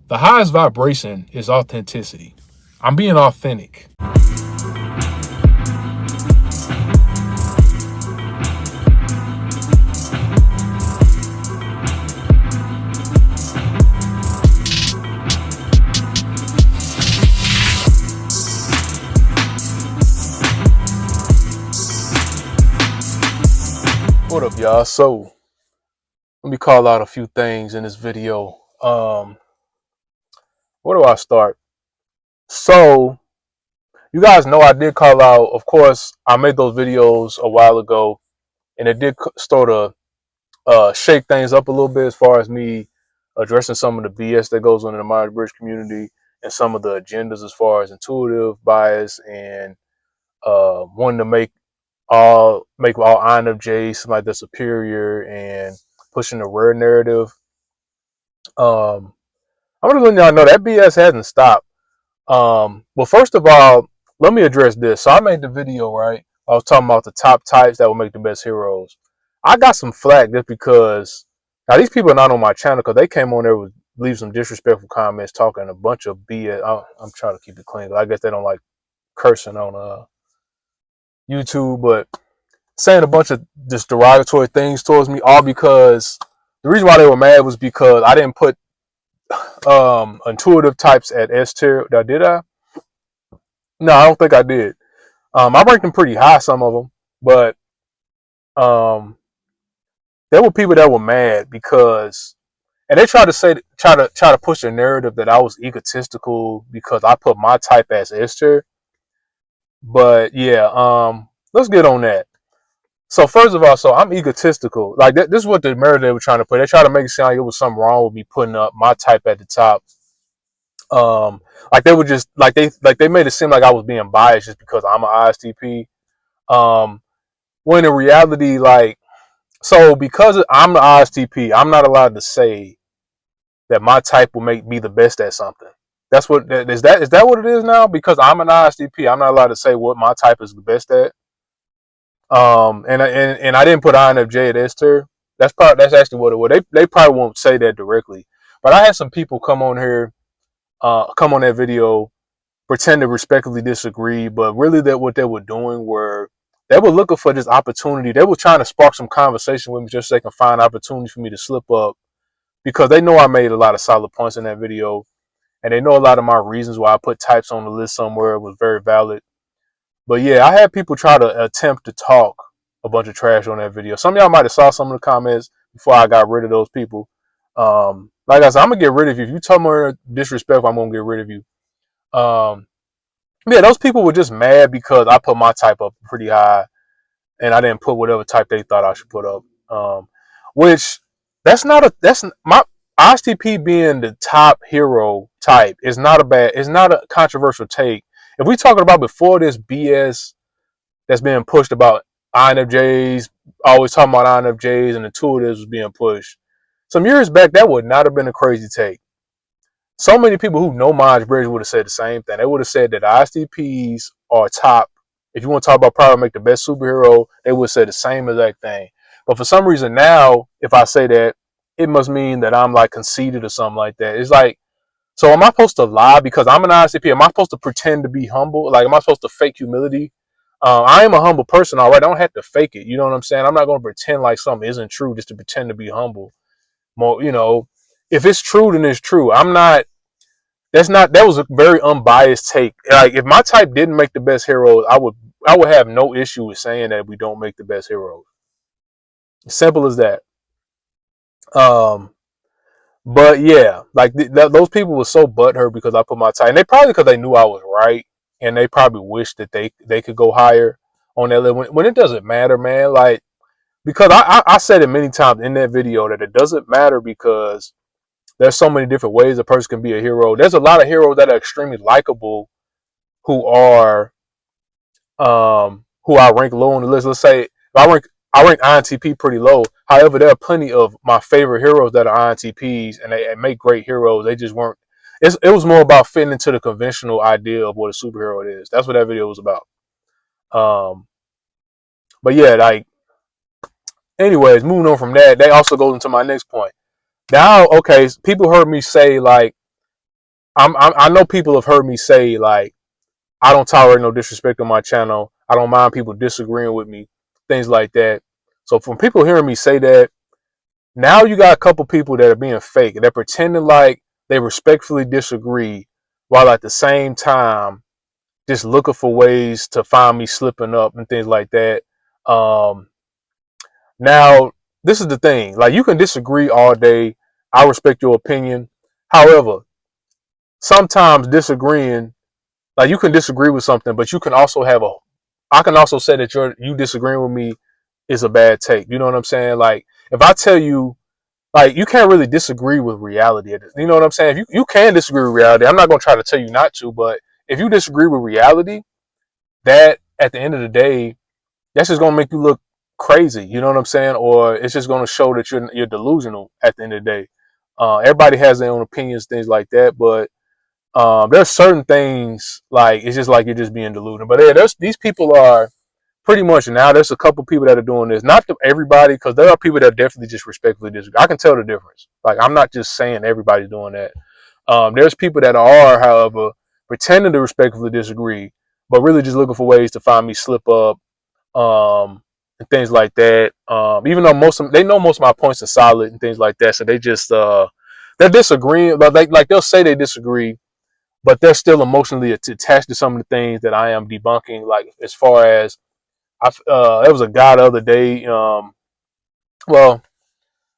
The highest vibration is authenticity. I'm being authentic. What up, y'all? So let me call out a few things in this video. Where do I start? So you guys know I did call out. Of course, I made those videos a while ago, and it did sort of shake things up a little bit as far as me addressing some of the BS that goes on in the Myers-Briggs community and some of the agendas as far as intuitive bias and wanting to make all INFJs seem like they're superior and pushing the rare narrative. Um, I'm gonna let y'all know that BS hasn't stopped. Well, first of all, let me address this. So I made the video, right? I was talking about the top types that will make the best heroes. I got some flack just because now these people are not on my channel because they came on there with leave some disrespectful comments, talking a bunch of BS. I'm trying to keep it clean. I guess they don't like cursing on YouTube, but saying a bunch of just derogatory things towards me, all because the reason why they were mad was because I didn't put intuitive types at S tier. Did I? No, I don't think I did. I ranked them pretty high, some of them, but um, there were people that were mad because, and they tried to try to push a narrative that I was egotistical because I put my type as S tier. But yeah, let's get on that. So first of all, so I'm egotistical. Like this is what the narrative they were trying to put. They tried to make it sound like it was something wrong with me putting up my type at the top. Like they were just like they made it seem like I was being biased just because I'm an ISTP. When in reality, like, so because I'm the ISTP, I'm not allowed to say that my type will make me the best at something. That's what is that what it is now? Because I'm an ISTP, I'm not allowed to say what my type is the best at. And I didn't put INFJ at S tier. That's actually what it was. They probably won't say that directly, but I had some people come on here, come on that video, pretend to respectfully disagree, but really that what they were doing were they were looking for this opportunity. They were trying to spark some conversation with me just so they can find opportunities for me to slip up because they know I made a lot of solid points in that video and they know a lot of my reasons why I put types on the list somewhere was very valid. But yeah, I had people try to attempt to talk a bunch of trash on that video. Some of y'all might have saw some of the comments before I got rid of those people. Like I said, I'm gonna get rid of you. If you tell me disrespectful, I'm gonna get rid of you. Um, Yeah, those people were just mad because I put my type up pretty high and I didn't put whatever type they thought I should put up. Which that's my ISTP being the top hero type is not a bad, it's not a controversial take. If we talking about before this BS that's being pushed about INFJs, always talking about INFJs and intuitives was being pushed. Some years back, that would not have been a crazy take. So many people who know Myers-Briggs would have said the same thing. They would have said that ISTPs are top. If you want to talk about probably make the best superhero, they would say the same exact thing. But for some reason now, if I say that, it must mean that I'm like conceited or something like that. It's like, so am I supposed to lie because I'm an ISTP? Am I supposed to pretend to be humble? Like, am I supposed to fake humility? I am a humble person, all right. I don't have to fake it. You know what I'm saying? I'm not going to pretend like something isn't true just to pretend to be humble. More, if it's true, then it's true. I'm not. That was a very unbiased take. Like if my type didn't make the best heroes, I would have no issue with saying that we don't make the best heroes. Simple as that. Um, but yeah, like those people were so butthurt because I put my type, and they probably because they knew I was right, and they probably wished that they could go higher on that level. When it doesn't matter, man. Like because I said it many times in that video that it doesn't matter because there's so many different ways a person can be a hero. There's a lot of heroes that are extremely likable who are who I rank low on the list. Let's say I rank INTP pretty low. However, there are plenty of my favorite heroes that are INTPs and they make great heroes. They just weren't. It was more about fitting into the conventional idea of what a superhero is. That's what that video was about. Um, but yeah, like anyways, moving on from that, that also goes into my next point. Now, okay, people heard me say like I know people have heard me say like, I don't tolerate no disrespect on my channel. I don't mind people disagreeing with me, things like that. So from people hearing me say that, now you got a couple people that are being fake. They're pretending like they respectfully disagree, while at the same time just looking for ways to find me slipping up and things like that. Um, Now, this is the thing. Like, you can disagree all day. I respect your opinion. However, sometimes disagreeing, like you can disagree with something, but you can also have a. I can also say that you disagreeing with me is a bad take. You know what I'm saying? Like, if I tell you, like, you can't really disagree with reality. You know what I'm saying? If you can disagree with reality. I'm not gonna try to tell you not to, but if you disagree with reality, that at the end of the day, that's just gonna make you look crazy. You know what I'm saying? Or it's just gonna show that you're delusional at the end of the day. Everybody has their own opinions, things like that, but there's certain things like it's just like you're just being deluded. But yeah, these people are pretty much now. There's a couple people that are doing this, not to everybody, because there are people that definitely just respectfully disagree. I can tell the difference. Like, I'm not just saying everybody's doing that. There's people that are, however, pretending to respectfully disagree, but really just looking for ways to find me slip up, and things like that. Even though they know most of my points are solid and things like that, so they just they're disagreeing, but like they'll say they disagree, but they're still emotionally attached to some of the things that I am debunking. Like, as far as there was a guy the other day. Well,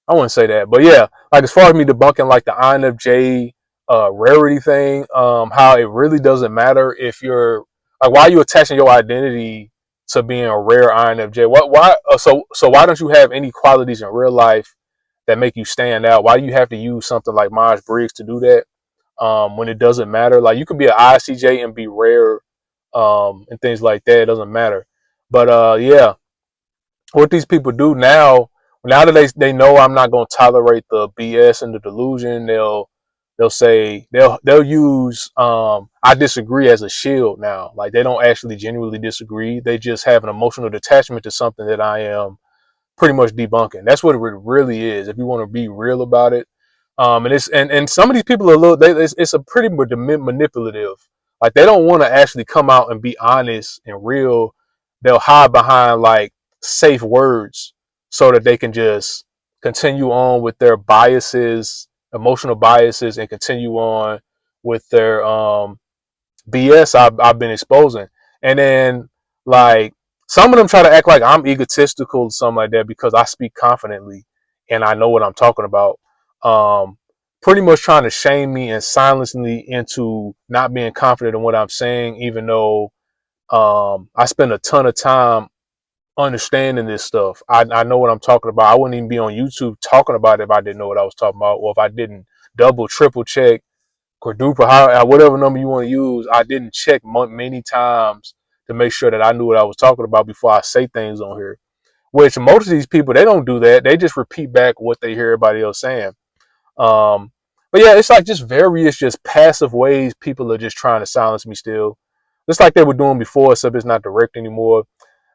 I wouldn't say that, but yeah, like as far as me debunking like the INFJ rarity thing, how it really doesn't matter if you're like, why are you attaching your identity to being a rare INFJ? What why so why don't you have any qualities in real life that make you stand out? Why do you have to use something like Myers Briggs to do that? When it doesn't matter, like you could be an ISTJ and be rare, and things like that. It doesn't matter. But yeah, what these people do now that they know I'm not going to tolerate the BS and the delusion, they'll say they'll use I disagree as a shield now. Like, they don't actually genuinely disagree. They just have an emotional detachment to something that I am pretty much debunking. That's what it really is. If you want to be real about it, and it's and some of these people are a little. It's a pretty manipulative. Like, they don't want to actually come out and be honest and real. They'll hide behind like safe words so that they can just continue on with their biases, emotional biases, and continue on with their BS I've been exposing. And then, like, some of them try to act like I'm egotistical or something like that because I speak confidently and I know what I'm talking about. Um, Pretty much trying to shame me and silence me into not being confident in what I'm saying, even though I spend a ton of time understanding this stuff. I know what I'm talking about. I wouldn't even be on YouTube talking about it if I didn't know what I was talking about, or if I didn't double, triple check, quadruple, whatever number you want to use. I didn't check many times to make sure that I knew what I was talking about before I say things on here. Which most of these people, they don't do that. They just repeat back what they hear everybody else saying. Um, but yeah, it's like just various, just passive ways people are just trying to silence me still. Just like they were doing before, except it's not direct anymore.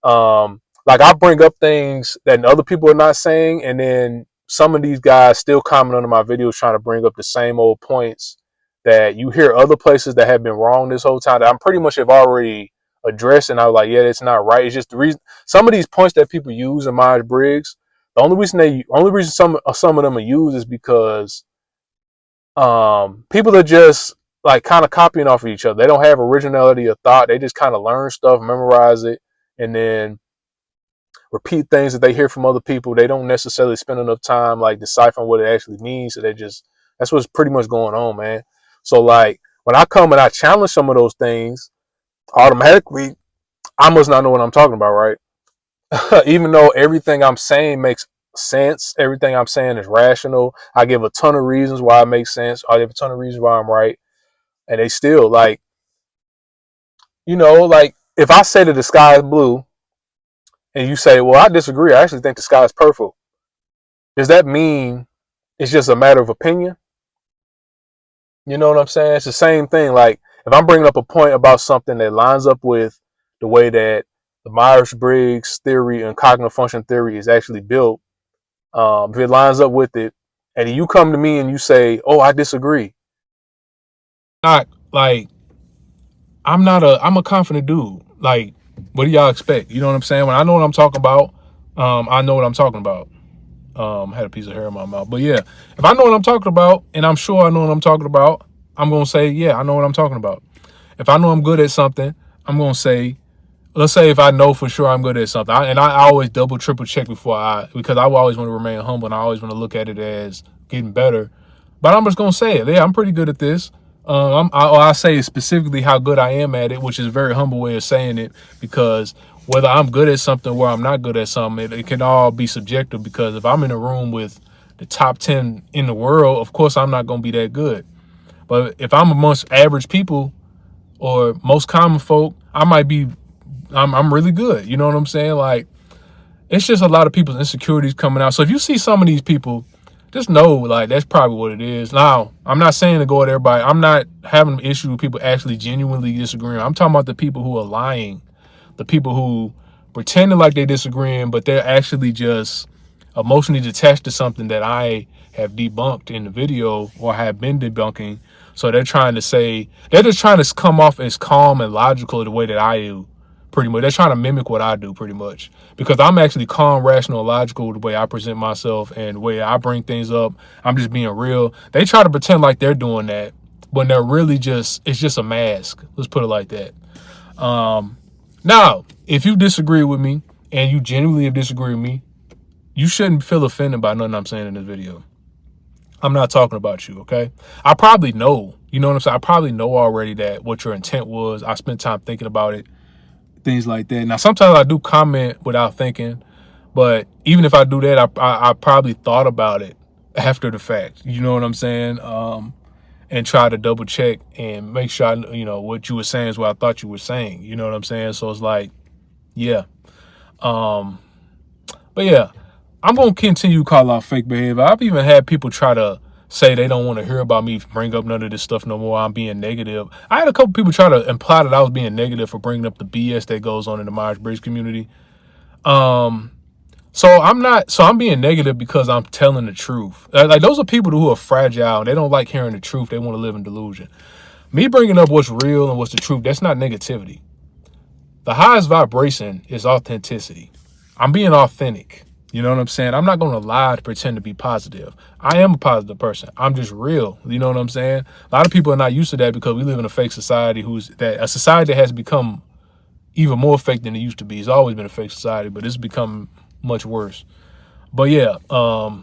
Like, I bring up things that other people are not saying, and then some of these guys still comment under my videos trying to bring up the same old points that you hear other places that have been wrong this whole time that I'm pretty much have already addressed, and I was like, yeah, it's not right. It's just the reason some of these points that people use in Myers Briggs. The only reason some of them are used is because people are just like kind of copying off of each other. They don't have originality of thought. They just kind of learn stuff, memorize it, and then repeat things that they hear from other people. They don't necessarily spend enough time like deciphering what it actually means. So that's what's pretty much going on, man. So like when I come and I challenge some of those things, automatically I must not know what I'm talking about, right? Even though everything I'm saying makes sense, everything I'm saying is rational. I give a ton of reasons why it makes sense. I give a ton of reasons why I'm right. And they still like, like if I say that the sky is blue and you say, well, I disagree. I actually think the sky is purple. Does that mean it's just a matter of opinion? You know what I'm saying? It's the same thing. Like, if I'm bringing up a point about something that lines up with the way that the Myers-Briggs theory and cognitive function theory is actually built, if it lines up with it, and you come to me and you say, "Oh, I disagree," Not like I'm a confident dude. Like, what do y'all expect? You know what I'm saying? When I know what I'm talking about, I know what I'm talking about. Had a piece of hair in my mouth. But yeah, if I know what I'm talking about, and I'm sure I know what I'm talking about, I'm gonna say, yeah, I know what I'm talking about. If I know I'm good at something, I'm gonna say, let's say if I know for sure I'm good at something, I always double, triple check because I always want to remain humble and I always want to look at it as getting better. But I'm just gonna say it. Yeah, I'm pretty good at this. I say specifically how good I am at it, which is a very humble way of saying it, because whether I'm good at something or I'm not good at something, it can all be subjective. Because if I'm in a room with the top 10 in the world, of course I'm not gonna be that good. But if I'm amongst average people or most common folk, I'm really good. You know what I'm saying? Like, it's just a lot of people's insecurities coming out. So if you see some of these people, just know, like, that's probably what it is. Now, I'm not saying to go at everybody. I'm not having an issue with people actually genuinely disagreeing. I'm talking about the people who are lying, the people who pretending like they're disagreeing, but they're actually just emotionally detached to something that I have debunked in the video or have been debunking. So they're just trying to come off as calm and logical the way that I do. Pretty much, they're trying to mimic what I do, pretty much, because I'm actually calm, rational, logical the way I present myself and the way I bring things up. I'm just being real. They try to pretend like they're doing that, when they're really it's just a mask. Let's put it like that. Now, if you disagree with me and you genuinely disagree with me, you shouldn't feel offended by nothing I'm saying in this video. I'm not talking about you, okay? I probably know, you know what I'm saying? I probably know already that what your intent was. I spent time thinking about it, things like that. Now, sometimes I do comment without thinking, but even if I do that, I probably thought about it after the fact. You know what I'm saying? And try to double check and make sure what you were saying is what I thought you were saying. You know what I'm saying? So it's like, yeah. But yeah, I'm gonna continue to call out fake behavior. I've even had people try to say they don't want to hear about me bring up none of this stuff no more. I'm being negative. I had a couple people try to imply that I was being negative for bringing up the BS that goes on in the Myers-Briggs community. So I'm not. So I'm being negative because I'm telling the truth. Like, those are people who are fragile. They don't like hearing the truth. They want to live in delusion. Me bringing up what's real and what's the truth, that's not negativity. The highest vibration is authenticity. I'm being authentic. You know what I'm saying? I'm not going to lie to pretend to be positive. I am a positive person. I'm just real. You know what I'm saying? A lot of people are not used to that because we live in a fake society a society that has become even more fake than it used to be. It's always been a fake society, but it's become much worse. But yeah, I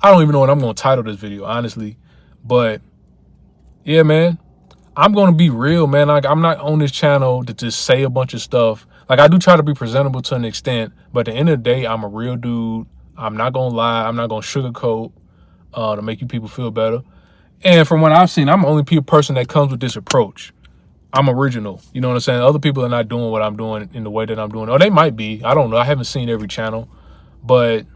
don't even know what I'm going to title this video, honestly. But yeah, man, I'm going to be real, man. Like, I'm not on this channel to just say a bunch of stuff. Like, I do try to be presentable to an extent, but at the end of the day, I'm a real dude. I'm not going to lie. I'm not going to sugarcoat to make you people feel better. And from what I've seen, I'm the only person that comes with this approach. I'm original. You know what I'm saying? Other people are not doing what I'm doing in the way that I'm doing. Or they might be. I don't know. I haven't seen every channel. But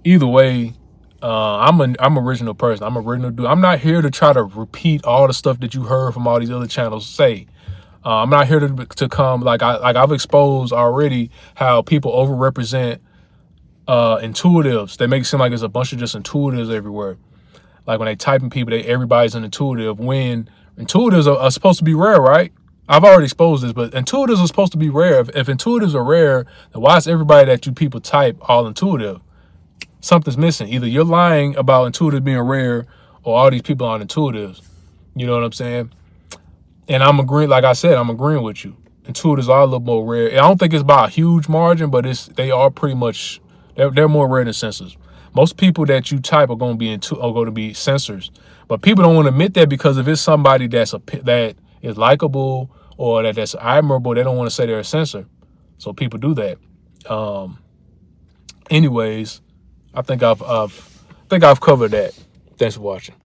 either way, I'm original person. I'm original dude. I'm not here to try to repeat all the stuff that you heard from all these other channels say. I'm not here to come like I've exposed already how people overrepresent intuitives. They make it seem like there's a bunch of just intuitives everywhere. Like, when they type in people, everybody's an intuitive. When intuitives are supposed to be rare, right? I've already exposed this, but intuitives are supposed to be rare. If intuitives are rare, then why is everybody that you people type all intuitive? Something's missing. Either you're lying about intuitive being rare, or all these people aren't intuitives. You know what I'm saying? And I'm agreeing, like I said, I'm agreeing with you. Intuitives are a little more rare. I don't think it's by a huge margin, but they are pretty much, they're more rare than sensors. Most people that you type are going to be sensors, but people don't want to admit that, because if it's somebody that is likable or that's admirable, they don't want to say they're a sensor. So people do that. Anyways, I think I've covered that. Thanks for watching.